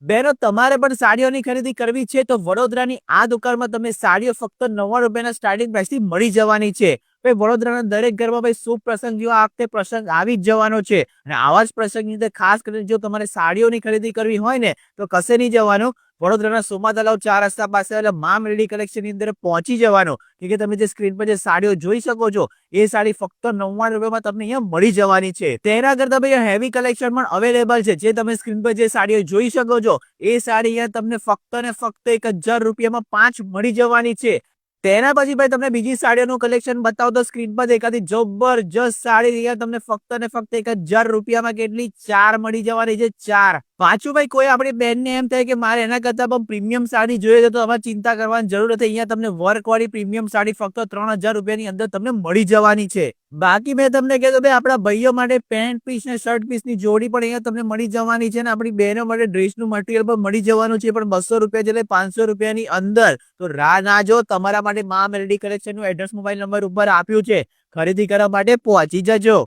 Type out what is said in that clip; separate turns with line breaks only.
બહેનો તમારે પણ સાડીઓની ખરીદી કરવી છે તો વડોદરાની આ દુકાનમાં તમે સાડીઓ ફક્ત 90 રૂપિયાના સ્ટાર્ટિંગ પ્રાઇસથી મળી જવાની છે. ભાઈ વડોદરાના દરેક ઘરમાં ભાઈ શુભ પ્રસંગ જેવો આ વખતે પ્રસંગ આવી જ જવાનો છે અને આવા જ પ્રસંગની અંદર ખાસ કરીને જો તમારે સાડીઓની ખરીદી કરવી હોય ને તો કશે નહીં જવાનું, વડોદરાના સોમા તલાવ 4 રસ્તા પાસે એટલે મા મેલડી કલેક્શનની અંદર પહોંચી જવાનું. કે તમે જે સ્ક્રીન પર જે સાડીઓ જોઈ શકો છો એ સાડી ફક્ત 99 રૂપિયામાં તમને અહીંયા મળી જવાની છે. તેના કરતા ભાઈ હેવી કલેક્શન પણ અવેલેબલ છે. જે તમે સ્ક્રીન પર જે સાડીઓ જોઈ શકો છો એ સાડી અહીંયા તમને ફક્ત ને ફક્ત 1000 રૂપિયામાં 5 મળી જવાની છે. તેના પછી ભાઈ તમને બીજી સાડીઓનું કલેક્શન બતાવો તો સ્ક્રીન પર દેખાતી જબરજસ્ત સાડી અહીંયા તમને ફક્ત ને ફક્ત 1000 રૂપિયામાં કેટલી 4 મળી જવાની છે. 4 પાછું ભાઈ કોઈ આપણી બેનને એમ થાય કે મારે એના કરતા પણ પ્રીમિયમ સાડી જોઈએ તો તમારે ચિંતા કરવાની જરૂર નથી. અહીંયા તમને વર્કવાળી પ્રીમિયમ સાડી ફક્ત 3000 રૂપિયાની અંદર તમને મળી જવાની છે. બાકી મેં તમને કીધું ભાઈ આપણા ભાઈઓ માટે પેન્ટ પીસ ને શર્ટ પીસની જોડી પણ અહીંયા તમને મળી જવાની છે ને આપણી બહેનો માટે ડ્રેસનું મટીરિયલ પણ મળી જવાનું છે પણ 200 રૂપિયા એટલે 500 રૂપિયાની અંદર. તો રાહ ના જો, તમારા માટે મા મેલડી કલેક્શનનું એડ્રેસ મોબાઈલ નંબર ઉપર આપ્યું છે. ખરીદી કરવા માટે પહોંચી જજો.